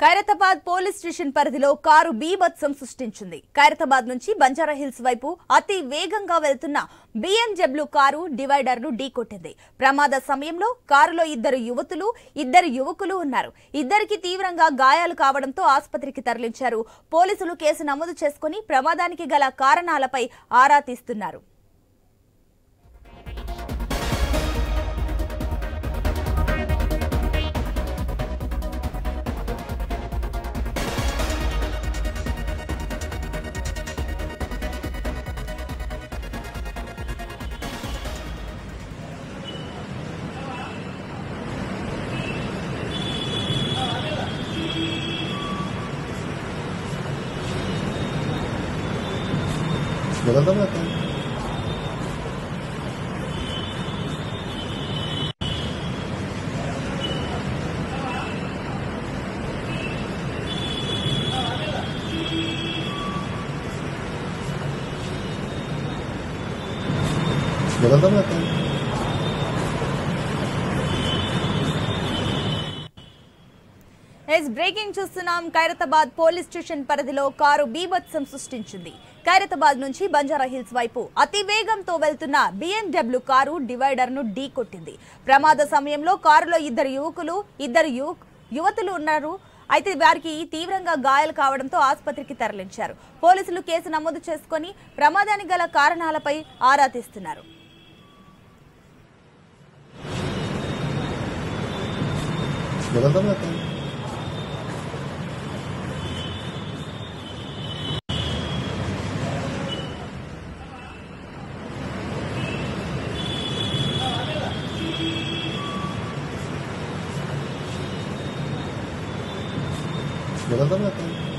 Khairatabad police station పరిధిలో car బీభత్సం సృష్టించింది. ఖైరతాబాద్ నుంచి బంజారాహిల్స్ వైపు అతి వేగంగా వెళ్తున్న BMW కారు డివైడర్ ను ఢీకొట్టింది. ప్రమాద సమయంలో కారులో ఇద్దరు యువకులు ఉన్నారు. ఇద్దరికి తీవ్రంగా గాయాలు కావడంతో ఆసుపత్రికి తరలించారు. పోలీసులు కేసు నమోదు చేసుకుని ప్రమాదానికి గల కారణాలపై ఆరా తీస్తున్నారు. बदलता भी आता है। बदलता भी आता है। బ్రేకింగ్ చూస్తున్నాం. ఖైరతాబాద్ పోలీస్ స్టేషన్ పరిధిలో కారు బీభత్సం సృష్టించింది. ఖైరతాబాద్ నుంచి బంజారాహిల్స్ వైపు అతి వేగంతో వెళ్తున్న BMW కారు డివైడర్ ను ఢీకొట్టింది. ప్రమాద సమయంలో కారులో ఇద్దరు యువతులు ఉన్నారు. అయితే వారికి తీవ్రంగా గాయాలు కావడంతో ఆసుపత్రికి తరలించారు. పోలీసులు కేసు నమోదు చేసుకుని ప్రమాదానికి గల కారణాలపై ఆరా తీస్తున్నారు. बदलता भी आता है।